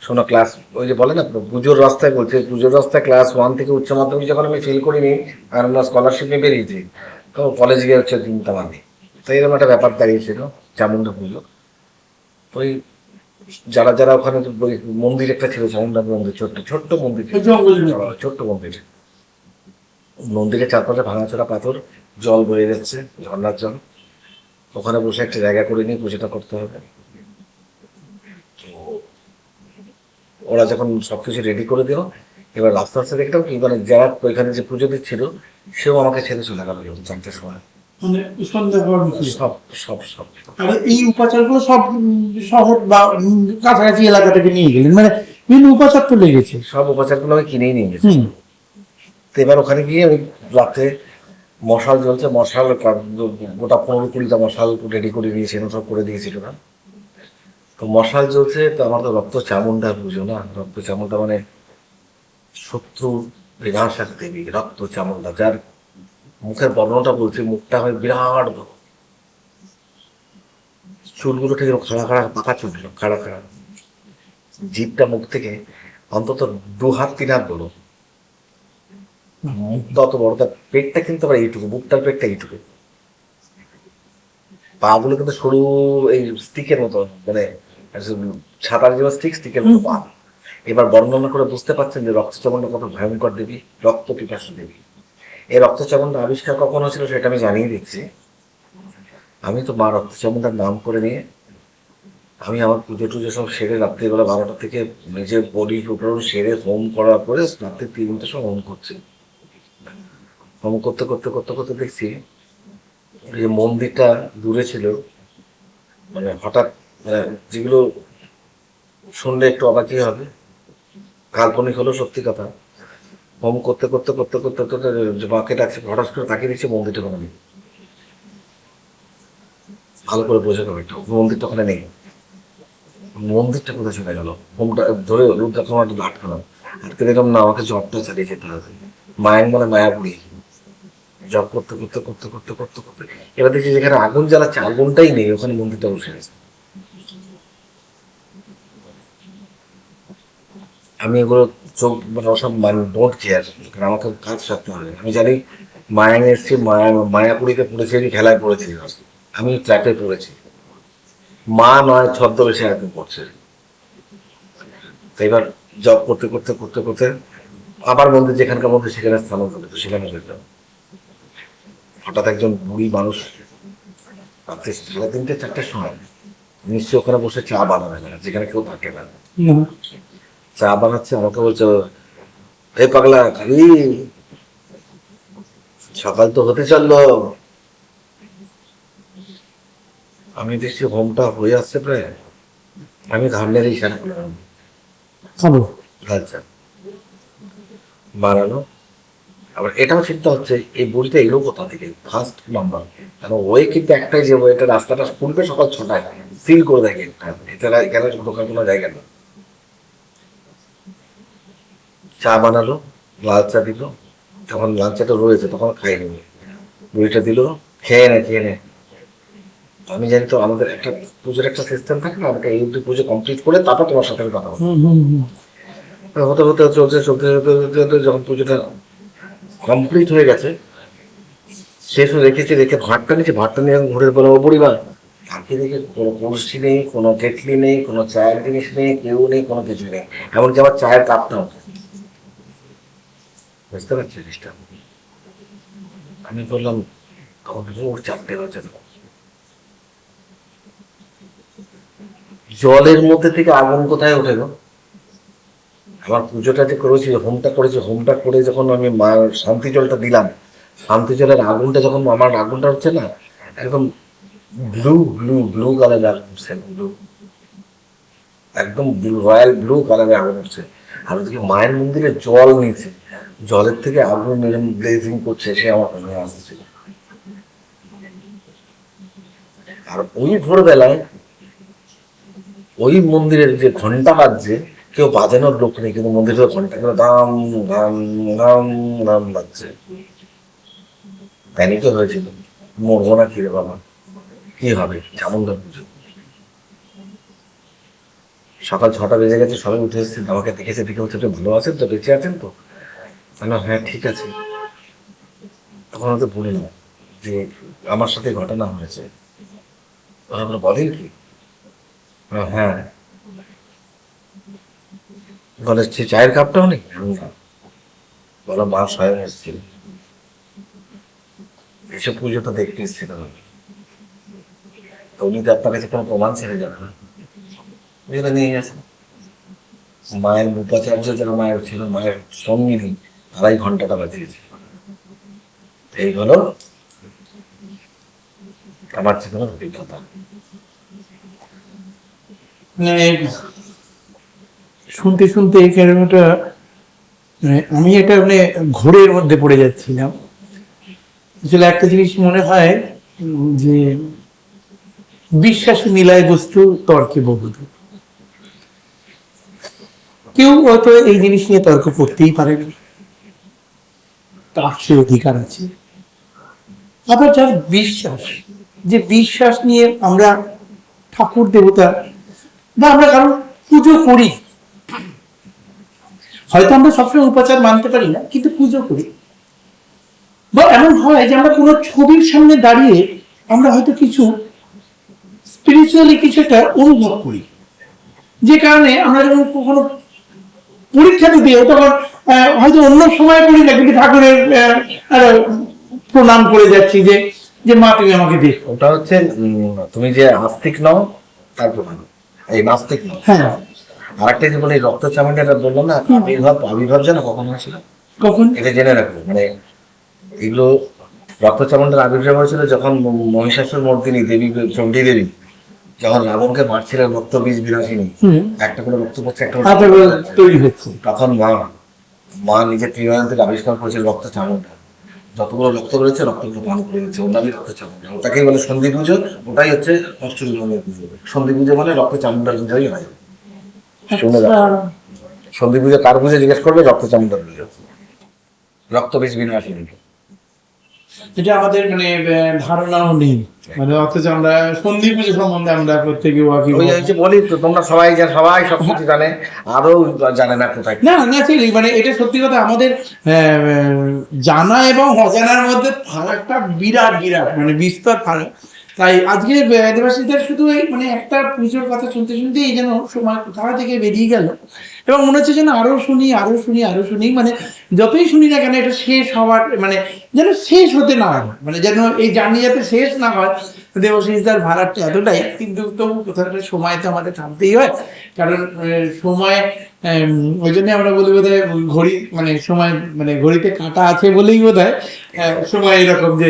Speaker 2: শোনো, ক্লাস ওই যে বলে না পুজোর রাস্তায়, বলছে পুজোর রাস্তায় ক্লাস 1 থেকে উচ্চ মাধ্যমিক যখন আমি ফেল করিনি আর আমরা স্কলারশিপ নিয়ে বেরিয়েছি, তো কলেজ গিয়ে হচ্ছে চিন্তা মানি। তো এরকম একটা ব্যাপার দাঁড়িয়েছিল চামুন্ডা পুজো। ওই যারা যারা ওখানে ওই মন্দির একটা ছিল, চামুন্ডা মন্দির, ছোট্ট ছোট্ট মন্দির, ছোট্ট মন্দির। মন্দিরের চারপাশে ভাঙাচোরা পাথর, জল বয়ে যাচ্ছে, ঝর্ণার জল। ওখানে বসে একটা জায়গা করে নিয়ে পুজোটা করতে হবে। তো ওরা যখন সবকিছু রেডি করে দিল, এবার আস্তে আস্তে দেখলাম কি মানে যারা ওইখানে যে পুজো দিচ্ছিল, সেও আমাকে ছেড়ে চলে গেল 4টের সময়।
Speaker 1: মানে সন্ধ্যা হওয়ার মুখে।
Speaker 2: সব সব সব
Speaker 1: আর এই উপাচারগুলো সব শহর বা কাছাকাছি এলাকা থেকে নিয়ে গেলেন মানে বিভিন্ন উপাচার তো লেগেছে
Speaker 2: সব উপাচারগুলো আমি কিনেই নিয়ে গেছি।
Speaker 1: হুম
Speaker 2: তো এবার ওখানে গিয়ে ওই রাতে মশাল জ্বলছে, মশাল গোটা 15-20টা মশাল রেডি করে দিয়েছিল, সব করে দিয়েছিল না। তো মশাল জ্বলছে, তো আমার তো রক্ত চামুন্ডা পুজো না, রক্ত চামুন্ডা মানে শত্রু বিনাশক দেবী, রক্ত চামুন্ডা, যার মুখের বর্ণটা বলছি, মুখটা হয় বিরাট বড়, চুলগুলো ঠিক খাড়া খাড়া পাকা চুল, খাড়া খাড়া, জিভটা মুখ থেকে অন্তত 2 হাত 3 হাত বড়, মুখটা অত বড়, তার পেটটা কিন্তু আবার এইটুকু, মুখটার পেটটা এইটুকু, পা গুলো কিন্তু সরু, এই স্টিকের মতো, মানে ছাতার যেমন স্টিক, স্টিকের মতো পা। এবার বর্ণনা করে বুঝতে পারছেন যে রক্তচামুন্ডা কত ভয়ঙ্কর দেবী, রক্ত পিপাসু দেবী। এই রক্তচামুন্ডা আবিষ্কার কখন হয়েছিল সেটা আমি জানিয়ে দিচ্ছি। আমি তো মা রক্তচামুন্ডার নাম করে নিয়ে আমি আমার পুজো টুজো সব সেরে রাত্রিবেলা 12টা থেকে নিজের বডি প্রোগ্রাম সেরে হোম করার পরে রাত্রি 3টার সময় হোম করছি। হোম করতে করতে করতে করতে দেখছি যে মন্দিরটা দূরে ছিল, মানে হঠাৎ মানে যেগুলো শুনলে একটু অবাকই হবে, কাল্পনিক হলো সত্যি কথা। হোম করতে করতে করতে করতে করতে মাকে ডাকছে, হঠাৎ করে তাকিয়ে দিচ্ছে, মন্দিরটা ওখানে নেই। ভালো করে বোঝা যাবে, মন্দিরটা ওখানে নেই। মন্দিরটা কোথায় চলে গেল, হোমটা ধরে রুদ্রাক্ষমাটা আটকালাম, আটকে দিলাম না, আমাকে জবটা চালিয়ে যেতে হবে। মায়ের মানে মায়াপুরি জব করতে করতে করতে করতে করতে করতে এবার দেখছি যেখানে আগুন জ্বালাচ্ছে, আগুনটাই নেই, ওখানে মন্দিরটা বসে গেছে। আমি এগুলো চোখ মানে ওসব মানে ডোন্ট কেয়ার, কারণ আমাকে কাজ সারতে হবে। আমি জানি মায়া এসছি, মায়াপুরীতে পড়েছি, আমি খেলায় পড়েছি, আমি ট্র্যাকে পড়েছি, মা নয় ছদ্মবেশে একদম করছে। তো এবার জব করতে করতে করতে করতে আবার মন্দির, যেখানকার মধ্যে সেখানে স্থানান্তরিত, সেখানে যেতাম। হঠাৎ একজন বুড়ি মানুষ রাত্রে 3:30-4টার সময় নিশ্চয়ই ওখানে বসে চা বানাবে না, যেখানে কেউ থাকে না, চা বানাচ্ছে। আমাকে বলছে, এই পাগলা খাবি, সকাল তো হতে চললো। আমি দেখছি হোমটা হয়ে আসছে প্রায়, আমি ঘাম নেড়ে ইশারা করলাম,
Speaker 1: খাবো।
Speaker 2: আচ্ছা বানানো। আবার এটাও চিন্তা হচ্ছে এই বুড়িটা এলো কোথা থেকে, ফার্স্ট নাম্বার, কারণ ওই কিন্তু একটাই যে এটা রাস্তাটা খুলবে সকাল 6টায়, সিল করে দেয় গেটটা, এছাড়া এখানে দোকান কোনো জায়গা নেই। চা বানালো, লাল চা দিল, তখন লাল চাটা রয়েছে তখন খাইনি, বুড়িটা দিল, খেয়ে নে খেয়ে নে। আমি জানি তো আমাদের একটা পুজোর একটা সিস্টেম থাকে না, আমাকে এই অব্দি পুজো কমপ্লিট করে তারপর তোমার সাথে আমি কথা বলবো। হতে হতে চলতে চলতে চলতে চলতে যখন পুজোটা কমপ্লিট হয়ে গেছে, শেষ হয়ে রেখেছি, রেখে ভাতটা নিয়েছি, ভাতটা নিয়ে আমি ঘুরে বলবো, পরিবার তাকে দেখে কোনো কলসি নেই, কোনো কেটলি নেই, কোনো চায়ের জিনিস নেই, কেউ নেই, কোনো কিছু নেই, এমনকি আমার চায়ের কাপটাও। বুঝতে পারছি জিনিসটা। আমি বললাম, তখন ভোর 4টে বাজে, জলের মধ্যে থেকে আগুন কোথায় ওঠে গো? আমার পুজোটা যে করেছি, হোমটা করেছি, হোমটা করে যখন আমি মায়ের শান্তি জলটা দিলাম, শান্তি জলের আগুনটা যখন আমার আগুনটা হচ্ছে না, একদম ব্লু ব্লু ব্লু কালারের আগুন উঠছে, ব্লু, একদম রয়্যাল ব্লু কালারের আগুন উঠছে। আর ওদিকে মায়ের মন্দিরে জল নিয়েছে, জলের থেকে আগুন ব্লেজিং করছে, সে আমার কাছে আসছে। আর ওই ভোরবেলায় ওই মন্দিরের যে ঘন্টা বাজছে, কেউ বাজানোর লোক নেই, কিন্তু মন্দিরের ঘন্টা করে দাম দাম দাম দাম বাজছে। প্যানিকও হয়েছিল, মরবো না কি রে বাবা, কি হবে চামুন্ডা পুজো। সকাল 6টা বেজে গেছে, সবাই উঠে এসেছে, আমাকে দেখেছে, দেখে হচ্ছে ভালো আছেন তো, বেঁচে আছেন তো? হ্যাঁ ঠিক আছে। তখন ওদের বললাম যে আমার সাথে ঘটনা হয়েছে। ওরা বলেন কি? হ্যাঁ। বলে চায়ের কাপটাও নেই? বলো মা স্বয়ং এসেছিল, এসব পুজোটা দেখতে এসেছিল, তো উনি তো আপনার কাছে কোনো প্রমাণ ছেড়ে যাবে না, বুঝলে নিয়ে গেছে। মায়ের উপাচার্য যারা মায়ের ছিল, মায়ের সঙ্গিনী, তারাই ঘন্টাটা বাজিয়েছে। এই হলো আমার জীবনের অভিজ্ঞতা।
Speaker 1: মানে শুনতে শুনতে কেরমটা, আমি এটা মানে ঘোরের মধ্যে পড়ে যাচ্ছিলাম। আসলে একটা জিনিস মনে হয় যে বিশ্বাসে মিলায় বস্তু, তর্কে বহুদূর। কেউ হয়তো এই জিনিস নিয়ে তর্ক করতেই পারে না, তার সে অধিকার আছে। আবার যার বিশ্বাস, যে বিশ্বাস নিয়ে আমরা ঠাকুর দেবতা বা আমরা কারণ পুজো করি, হয়তো আমরা সবসময় উপাচার মানতে পারি না, কিন্তু পুজো করি, বা এমন হয় যে আমরা কোনো ছবির সামনে দাঁড়িয়ে আমরা হয়তো কিছু স্পিরিচুয়ালি কিছু একটা অনুভব করি, যে কারণে আমরা যখন কখনো পরীক্ষা দিতে তখন হয়তো অন্য সময় করি না, কিন্তু ঠাকুরের প্রণাম করে যাচ্ছি যে যে মা তুমি আমাকে দেখো।
Speaker 2: ওটা হচ্ছে তুমি যে আস্তিক নও তার প্রমাণ, এই নাস্তিক নও।
Speaker 1: হ্যাঁ,
Speaker 2: আরেকটা যে বলে রক্ত চামড়াটা বললো না, আবির্ভাব জানো কখন হয়েছিল?
Speaker 1: কখন?
Speaker 2: এটা জেনে রাখো, মানে এগুলো রক্ত চামড়ার আবির্ভাব হয়েছিল যখন মহিষাসুর মর্দিনী দেবী, চণ্ডী দেবী যখন রাবণকে মারছিলেন, রক্ত বীজ বিনাশিনী, একটা করে রক্ত পড়ছে, একটা
Speaker 1: তৈরি হচ্ছে,
Speaker 2: তখন মা নিজের ত্রিনয়ন থেকে আবিষ্কার করেছিল রক্ত চামড়া, যতগুলো রক্ত রয়েছে রক্তগুলো পান করে দিচ্ছে, ওটাই রক্ত চামড়া, ওটাকেই বলে সন্ধি পুজো। ওটাই হচ্ছে অষ্টমী পুজো। সন্ধি পুজো মানে রক্ত চামড়ার পুজোই হয়। শুনে রাখো, সন্ধি পুজো কার পুজো জিজ্ঞেস করবে, রক্ত চামড়ার পুজো, রক্ত বীজ বিনাশিনী।
Speaker 1: এটা আমাদের মানে ধারণাও নেই, মানে অথচ আমরা সন্ধি পুজো সম্বন্ধে আমরা প্রত্যেকে
Speaker 2: ওই যে বলি তো, তোমরা সবাই সবকিছু জানে, আরো জানে না কোথায়।
Speaker 1: না ন্যাচারালি মানে এটা সত্যি কথা, আমাদের জানা এবং অজানার মধ্যে ফারাকটা বিরাট বিরাট মানে বিস্তর ফারাক। তাই আজকে দেবাশিসদের শুধু এই মানে একটা পুজোর কথা শুনতে শুনতে এই যেন সময় কোথা থেকে বেরিয়ে গেল, এবং মনে হচ্ছে যেন আরো শুনি আরো শুনি আরো শুনি, মানে যতই শুনি না কেন এটা শেষ হওয়ার মানে যেন শেষ হতে না হয়, মানে যেন এই জার্নি যাতে শেষ না হয়। দেবাশিসদার ভাড়াটা এতটাই, কিন্তু তবু কোথাও একটা সময় তো আমাদের থামতেই হয়, কারণ সময় ওই জন্য আমরা বলি বোধ হয় ঘড়ি মানে সময় মানে ঘড়িতে কাঁটা আছে বলেই বোধ হয় সময় এরকম যে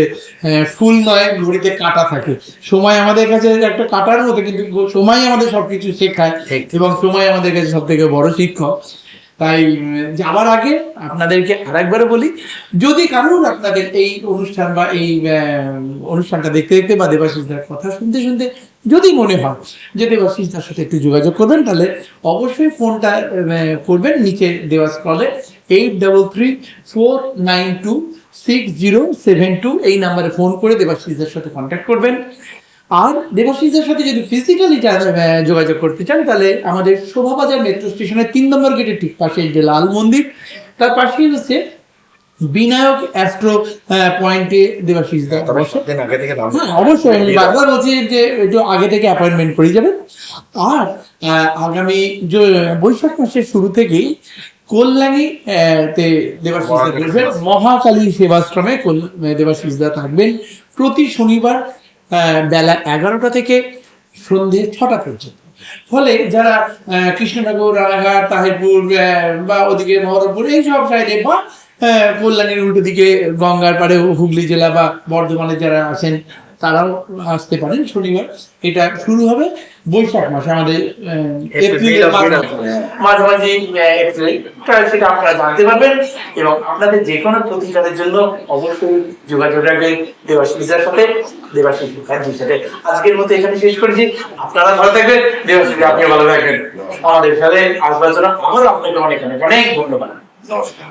Speaker 1: ফুল নয় ঘড়িতে কাঁটা থাকে। সময় আমাদের কাছে একটা কাঁটার মতো, কিন্তু সময় আমাদের সবকিছু শেখায় এবং সময় আমাদের কাছে সব থেকে বড় শিক্ষক। তাই যাওয়ার আগে আপনাদেরকে আরেকবারে বলি, যদি কারোর আপনাদের এই অনুষ্ঠান বা এই অনুষ্ঠানটা দেখতে দেখতে বা দেবাশিসদার কথা শুনতে শুনতে যদি মনে হয় যে দেবাশিসদার সাথে একটু যোগাযোগ করবেন, তাহলে অবশ্যই ফোনটা করবেন নিচে দেওয়া স্ক্রলে 8334926072 এই নাম্বারে ফোন করে দেবাশিসদার সাথে কন্ট্যাক্ট করবেন। আর দেবাশিসদের সাথে যদি ফিজিক্যালি যোগাযোগ করতে চান, তাহলে আমাদের শোভাবাজার মেট্রো স্টেশনের 3 নম্বর গেটের ঠিক পাশে যে লাল মন্দির, তার পাশেই হচ্ছে বিনায়ক অ্যাস্ট্রো পয়েন্টে দেবাশিসদা বসে। হ্যাঁ অবশ্যই, আমি বারবার বলছি যে একটু আগে থেকে অ্যাপয়েন্টমেন্ট করে যাবেন। আর আগামী যে বৈশাখ মাসের শুরু থেকেই কল্যাণী তে দেবাশিসদা বলবেন, মহাকালী সেবাশ্রমে দেবাশিসদা থাকবেন প্রতি শনিবার বেলা 11টা থেকে সন্ধ্যে 6টা পর্যন্ত। ফলে যারা কৃষ্ণনগর, রানাঘাট, তাহিরপুর বা ওদিকে মহরমপুর এইসব সাইডে বা কল্যাণীর উল্টো দিকে গঙ্গার পাড়ে হুগলি জেলা বা বর্ধমানে যারা আছেন তারাও আসতে পারেন। শনিবার এটা শুরু হবে বৈশাখ মাসে, আমাদের এপ্রিলের মাঝামাঝি এপ্রিল, সেটা আপনারা জানতে পারবেন। এবং আপনাদের যে কোনো প্রতিকারের জন্য অবশ্যই যোগাযোগ রাখবেন দেবাশিসের সাথে, দেবাশিস মুখার্জির সাথে। আজকের মতো এখানে শেষ করেছি, আপনারা ভালো থাকবেন, দেবাশিস আপনি ভালো থাকবেন। আমাদের সাথে আসবার জন্য আবারও আপনাকে অনেক অনেক অনেক ধন্যবাদ। নমস্কার।